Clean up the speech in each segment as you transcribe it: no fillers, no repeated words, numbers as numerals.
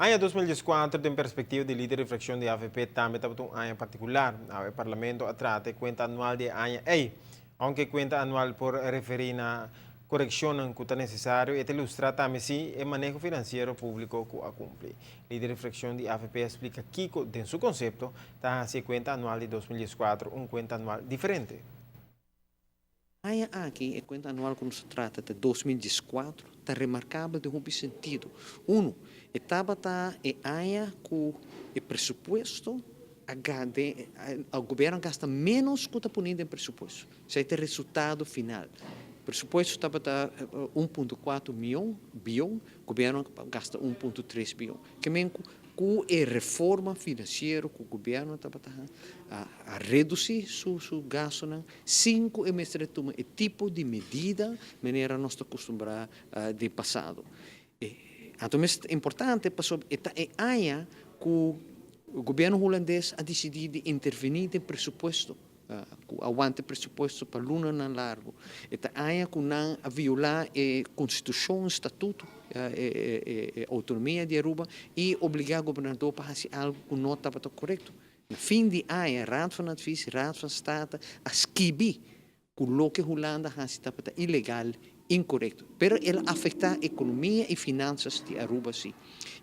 Ano 2014, tem perspectiva de líder de reflexão de AFP, também está um ano particular. O Parlamento trata conta anual de ano ei, aunque conta anual por referir na correção que está necessário, e ilustra também se o manejo financeiro público que a cumpre. Líder de reflexão de AFP explica que, em seu conceito, está a conta anual de 2014 conta anual diferente. Aqui, a conta anual quando se trata de 2014, está remarcável de um sentido. Etapa é área com o pressuposto, o governo gasta menos que está punido em pressuposto. Isso é o resultado final. O pressuposto estava 1,4 bilhão, o governo gasta 1,3 bilhão. Que com a reforma financeira que o governo estava a reduzir seu gasto, 5 é tomar o tipo de medida maneira nós estamos acostumados de passado. Então, é importante para é área que o governo holandês ha decidido intervenir no pressuposto, aguante pressuposto para luna na largo. É área que não violar a Constituição, o Estatuto, a autonomia de Aruba e obrigar o governador para fazer algo que não estava correto. No fim de área, Raad van Advies, Raad van State, a esquibi que o que Holanda estava ilegal, incorreto. Pero ele afeta a economia e finanças de Aruba, sim.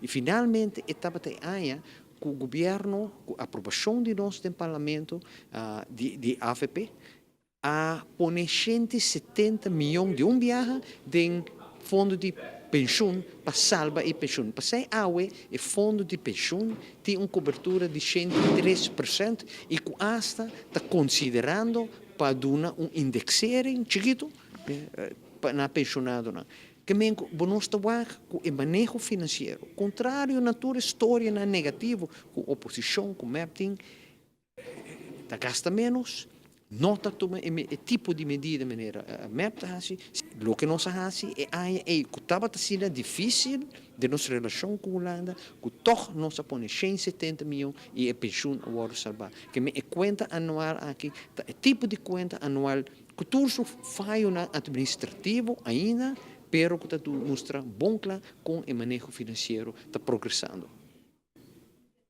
E finalmente, estava a área que o governo, com a aprovação de nós do parlamento, de AFP, a poner 170 milhões de viagem de fundo de pensão para salvar a pensão. Para ser o fundo de pensão tem uma cobertura de 103% e que esta está considerando para dar um indexering chiquito na pensionado. Que nós estamos com o manejo financeiro. Contrário na tua história negativa, com a oposição, com o MEPTIN, está gasta menos, não está tomando o tipo de medida maneira MEP está. O que nós fazemos é que estava sendo difícil de nossa relação com a Holanda, que toch nós põe 170 milhões e a pensão agora salvar. Que a conta anual aqui, o tipo de conta anual que tudo faz administrativo ainda, pero que está mostra bom com o manejo financeiro está progressando.